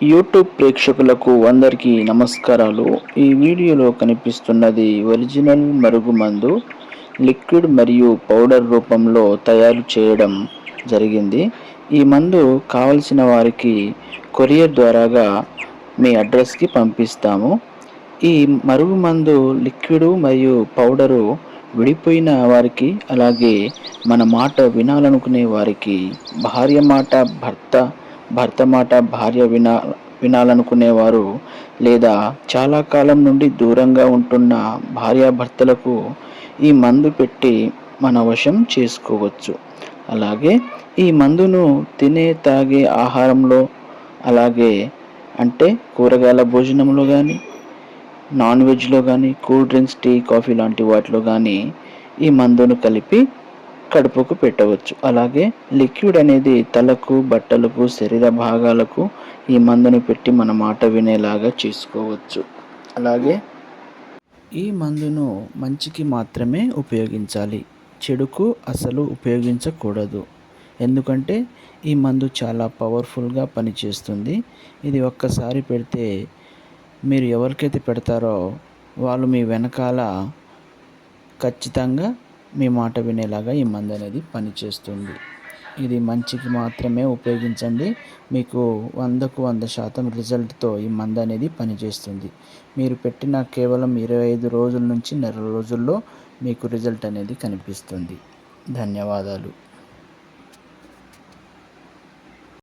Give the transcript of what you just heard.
YouTube ప్రేక్షకులకు అందరికీ నమస్కారాలు. ఈ వీడియోలో కనిపిస్తున్నది ఒరిజినల్ మరుగుమందు లిక్విడ్ మరియు పౌడర్ రూపంలో తయారు చేయడం జరిగింది. ఈ మందు కావలసిన వారికి కొరియర్ ద్వారాగా మీ అడ్రస్కి పంపిస్తాము. ఈ మరుగుమందు లిక్విడ్ మరియు పౌడరు విడిపోయిన వారికి, అలాగే మన మాట వినాలనుకునే వారికి, భార్య మాట భర్త, భర్త మాట భార్య వినాలనుకునేవారు, లేదా చాలా కాలం నుండి దూరంగా ఉంటున్న భార్యాభర్తలకు ఈ మందు పెట్టి మన వశం చేసుకోవచ్చు. అలాగే ఈ మందును తినే తాగే ఆహారంలో, అలాగే అంటే కూరగాయల భోజనంలో కానీ, నాన్ వెజ్లో కానీ, కూల్ డ్రింక్స్, టీ, కాఫీ లాంటి వాటిలో కానీ ఈ మందును కలిపి కడుపుకు పెట్టవచ్చు. అలాగే లిక్విడ్ అనేది తలకు, బట్టలకు, శరీర భాగాలకు ఈ మందును పెట్టి మన మాట వినేలాగా చేసుకోవచ్చు. అలాగే ఈ మందును మంచికి మాత్రమే ఉపయోగించాలి, చెడుకు అసలు ఉపయోగించకూడదు. ఎందుకంటే ఈ మందు చాలా పవర్ఫుల్గా పనిచేస్తుంది. ఇది ఒక్కసారి పెడితే మీరు ఎవరికైతే పెడతారో వాళ్ళు మీ వెనకాల ఖచ్చితంగా మీ మాట వినేలాగా ఈ మందు అనేది పనిచేస్తుంది. ఇది మంచికి మాత్రమే ఉపయోగించండి. మీకు 100కు 100% రిజల్ట్తో ఈ మందు అనేది పనిచేస్తుంది. మీరు పెట్టిన కేవలం 25 రోజుల నుంచి నెల రోజుల్లో మీకు రిజల్ట్ అనేది కనిపిస్తుంది. ధన్యవాదాలు.